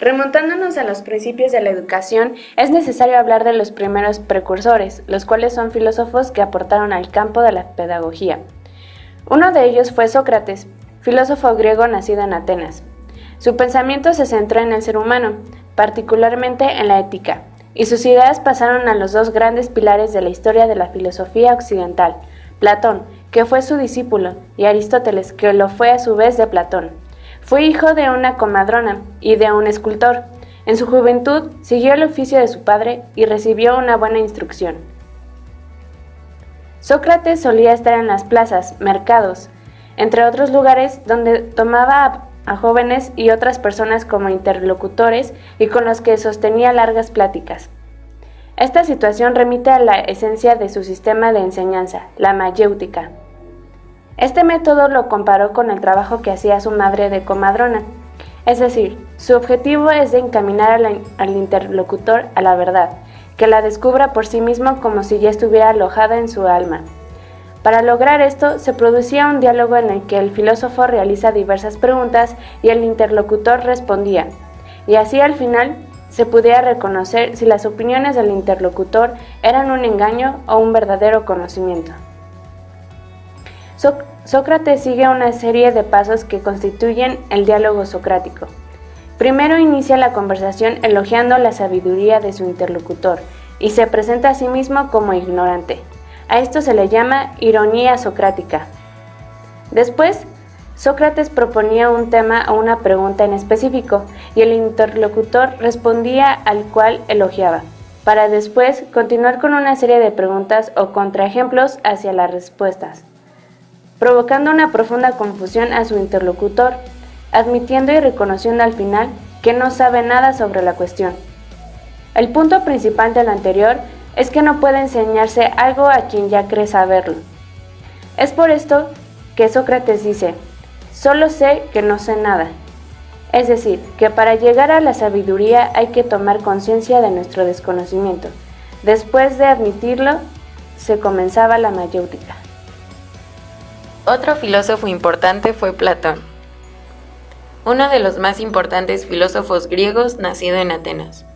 Remontándonos a los principios de la educación, es necesario hablar de los primeros precursores, los cuales son filósofos que aportaron al campo de la pedagogía. Uno de ellos fue Sócrates, filósofo griego nacido en Atenas. Su pensamiento se centró en el ser humano, particularmente en la ética, y sus ideas pasaron a los dos grandes pilares de la historia de la filosofía occidental, Platón, que fue su discípulo, y Aristóteles, que lo fue a su vez de Platón. Fue hijo de una comadrona y de un escultor. En su juventud siguió el oficio de su padre y recibió una buena instrucción. Sócrates solía estar en las plazas, mercados, entre otros lugares donde tomaba a jóvenes y otras personas como interlocutores y con los que sostenía largas pláticas. Esta situación remite a la esencia de su sistema de enseñanza, la mayéutica. Este método lo comparó con el trabajo que hacía su madre de comadrona, es decir, su objetivo es de encaminar al interlocutor a la verdad, que la descubra por sí mismo como si ya estuviera alojada en su alma. Para lograr esto, se producía un diálogo en el que el filósofo realiza diversas preguntas y el interlocutor respondía, y así al final se pudiera reconocer si las opiniones del interlocutor eran un engaño o un verdadero conocimiento. Sócrates sigue una serie de pasos que constituyen el diálogo socrático. Primero inicia la conversación elogiando la sabiduría de su interlocutor y se presenta a sí mismo como ignorante. A esto se le llama ironía socrática. Después, Sócrates proponía un tema o una pregunta en específico y el interlocutor respondía al cual elogiaba, para después continuar con una serie de preguntas o contraejemplos hacia las respuestas, provocando una profunda confusión a su interlocutor, admitiendo y reconociendo al final que no sabe nada sobre la cuestión. El punto principal de lo anterior es que no puede enseñarse algo a quien ya cree saberlo. Es por esto que Sócrates dice, solo sé que no sé nada. Es decir, que para llegar a la sabiduría hay que tomar conciencia de nuestro desconocimiento. Después de admitirlo, se comenzaba la mayéutica. Otro filósofo importante fue Platón, uno de los más importantes filósofos griegos nacido en Atenas.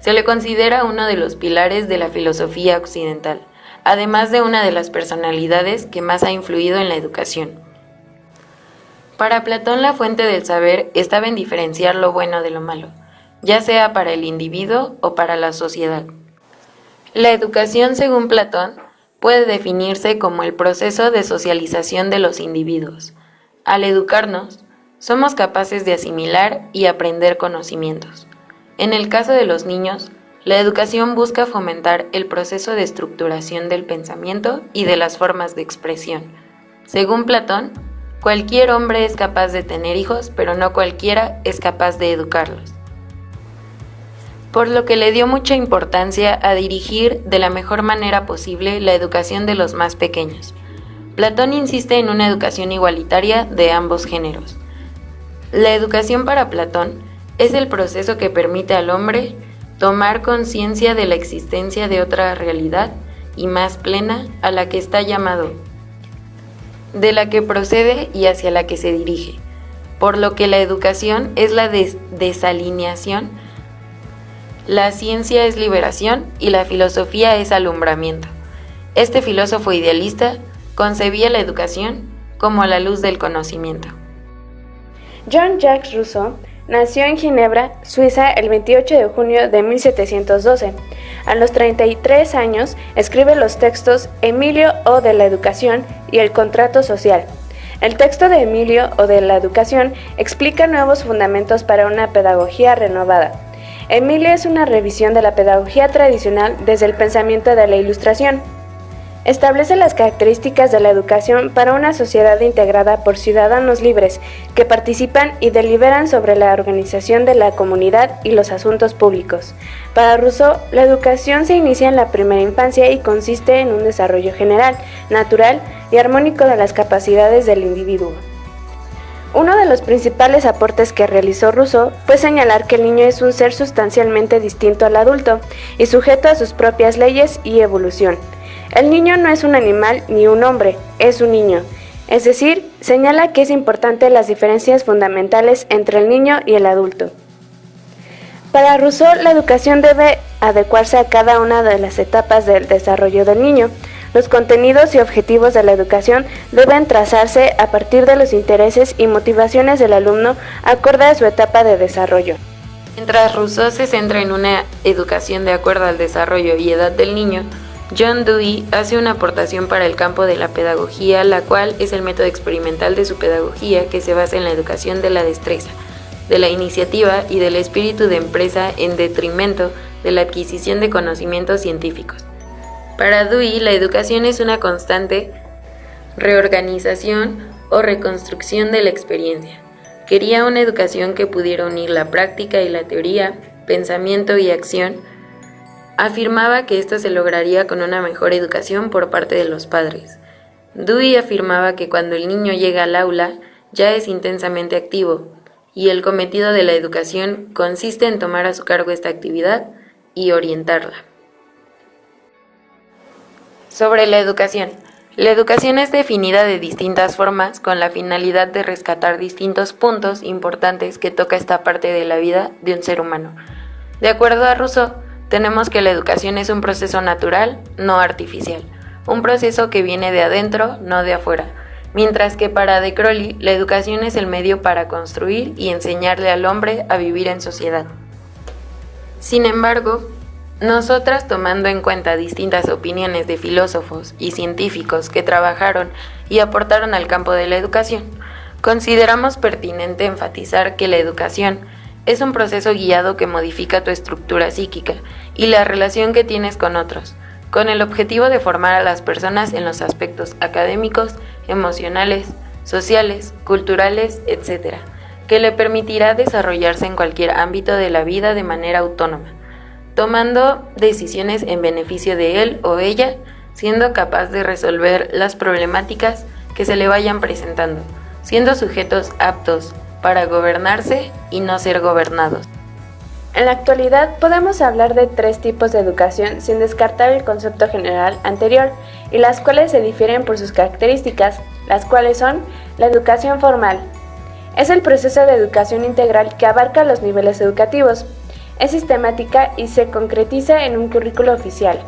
Se le considera uno de los pilares de la filosofía occidental, además de una de las personalidades que más ha influido en la educación. Para Platón, la fuente del saber estaba en diferenciar lo bueno de lo malo, ya sea para el individuo o para la sociedad. La educación, según Platón, puede definirse como el proceso de socialización de los individuos. Al educarnos, somos capaces de asimilar y aprender conocimientos. En el caso de los niños, la educación busca fomentar el proceso de estructuración del pensamiento y de las formas de expresión. Según Platón, cualquier hombre es capaz de tener hijos, pero no cualquiera es capaz de educarlos. Por lo que le dio mucha importancia a dirigir de la mejor manera posible la educación de los más pequeños. Platón insiste en una educación igualitaria de ambos géneros. La educación para Platón es el proceso que permite al hombre tomar conciencia de la existencia de otra realidad y más plena a la que está llamado, de la que procede y hacia la que se dirige, por lo que la educación es la desalineación, la ciencia es liberación y la filosofía es alumbramiento. Este filósofo idealista concebía la educación como la luz del conocimiento. Jean-Jacques Rousseau nació en Ginebra, Suiza, el 28 de junio de 1712. A los 33 años escribe los textos Emilio o de la Educación y el Contrato Social. El texto de Emilio o de la Educación explica nuevos fundamentos para una pedagogía renovada. Emilio es una revisión de la pedagogía tradicional desde el pensamiento de la Ilustración. Establece las características de la educación para una sociedad integrada por ciudadanos libres que participan y deliberan sobre la organización de la comunidad y los asuntos públicos. Para Rousseau, la educación se inicia en la primera infancia y consiste en un desarrollo general, natural y armónico de las capacidades del individuo. Uno de los principales aportes que realizó Rousseau fue señalar que el niño es un ser sustancialmente distinto al adulto y sujeto a sus propias leyes y evolución. El niño no es un animal ni un hombre, es un niño. Es decir, señala que es importante las diferencias fundamentales entre el niño y el adulto. Para Rousseau, la educación debe adecuarse a cada una de las etapas del desarrollo del niño. Los contenidos y objetivos de la educación deben trazarse a partir de los intereses y motivaciones del alumno acorde a su etapa de desarrollo. Mientras Rousseau se centra en una educación de acuerdo al desarrollo y edad del niño, John Dewey hace una aportación para el campo de la pedagogía, la cual es el método experimental de su pedagogía que se basa en la educación de la destreza, de la iniciativa y del espíritu de empresa en detrimento de la adquisición de conocimientos científicos. Para Dewey, la educación es una constante reorganización o reconstrucción de la experiencia. Quería una educación que pudiera unir la práctica y la teoría, pensamiento y acción. Afirmaba que esto se lograría con una mejor educación por parte de los padres. Dewey afirmaba que cuando el niño llega al aula, ya es intensamente activo, y el cometido de la educación consiste en tomar a su cargo esta actividad y orientarla. Sobre la educación. La educación es definida de distintas formas con la finalidad de rescatar distintos puntos importantes que toca esta parte de la vida de un ser humano. De acuerdo a Rousseau, tenemos que la educación es un proceso natural, no artificial, un proceso que viene de adentro, no de afuera, mientras que para De Crowley, la educación es el medio para construir y enseñarle al hombre a vivir en sociedad. Sin embargo, nosotras, tomando en cuenta distintas opiniones de filósofos y científicos que trabajaron y aportaron al campo de la educación, consideramos pertinente enfatizar que la educación es un proceso guiado que modifica tu estructura psíquica y la relación que tienes con otros, con el objetivo de formar a las personas en los aspectos académicos, emocionales, sociales, culturales, etc., que le permitirá desarrollarse en cualquier ámbito de la vida de manera autónoma, tomando decisiones en beneficio de él o ella, siendo capaz de resolver las problemáticas que se le vayan presentando, siendo sujetos aptos para gobernarse y no ser gobernados. En la actualidad podemos hablar de 3 tipos de educación sin descartar el concepto general anterior, y las cuales se difieren por sus características, las cuales son la educación formal. Es el proceso de educación integral que abarca los niveles educativos. Es sistemática y se concretiza en un currículo oficial,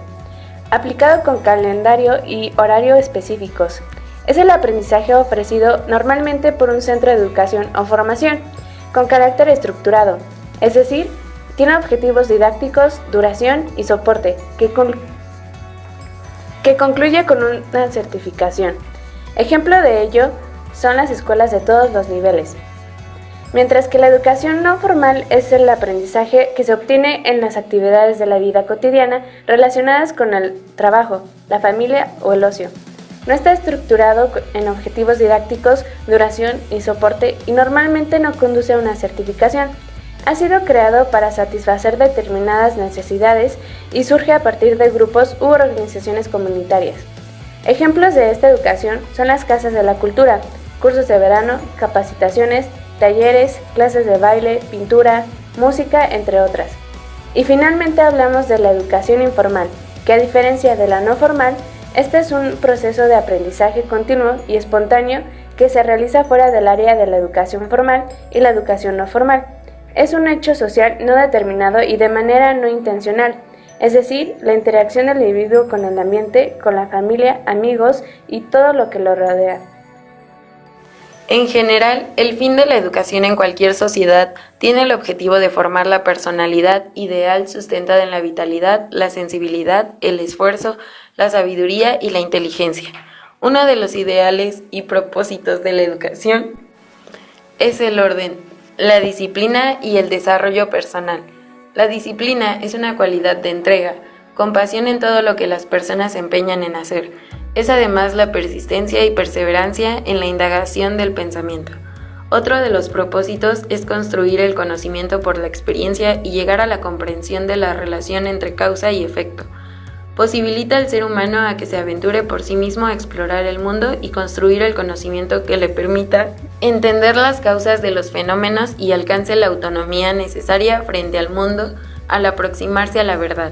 aplicado con calendario y horario específicos. Es el aprendizaje ofrecido normalmente por un centro de educación o formación, con carácter estructurado, es decir, tiene objetivos didácticos, duración y soporte, que concluye con una certificación. Ejemplo de ello son las escuelas de todos los niveles. Mientras que la educación no formal es el aprendizaje que se obtiene en las actividades de la vida cotidiana relacionadas con el trabajo, la familia o el ocio. No está estructurado en objetivos didácticos, duración y soporte y normalmente no conduce a una certificación. Ha sido creado para satisfacer determinadas necesidades y surge a partir de grupos u organizaciones comunitarias. Ejemplos de esta educación son las casas de la cultura, cursos de verano, capacitaciones, talleres, clases de baile, pintura, música, entre otras. Y finalmente hablamos de la educación informal, que a diferencia de la no formal, este es un proceso de aprendizaje continuo y espontáneo que se realiza fuera del área de la educación formal y la educación no formal. Es un hecho social no determinado y de manera no intencional, es decir, la interacción del individuo con el ambiente, con la familia, amigos y todo lo que lo rodea. En general, el fin de la educación en cualquier sociedad tiene el objetivo de formar la personalidad ideal sustentada en la vitalidad, la sensibilidad, el esfuerzo, la sabiduría y la inteligencia. Uno de los ideales y propósitos de la educación es el orden, la disciplina y el desarrollo personal. La disciplina es una cualidad de entrega, compasión en todo lo que las personas se empeñan en hacer. Es además la persistencia y perseverancia en la indagación del pensamiento. Otro de los propósitos es construir el conocimiento por la experiencia y llegar a la comprensión de la relación entre causa y efecto. Posibilita al ser humano a que se aventure por sí mismo a explorar el mundo y construir el conocimiento que le permita entender las causas de los fenómenos y alcance la autonomía necesaria frente al mundo al aproximarse a la verdad.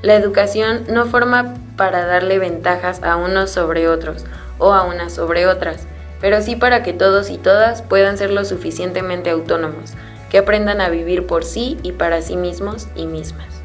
La educación no forma para darle ventajas a unos sobre otros o a unas sobre otras, pero sí para que todos y todas puedan ser lo suficientemente autónomos, que aprendan a vivir por sí y para sí mismos y mismas.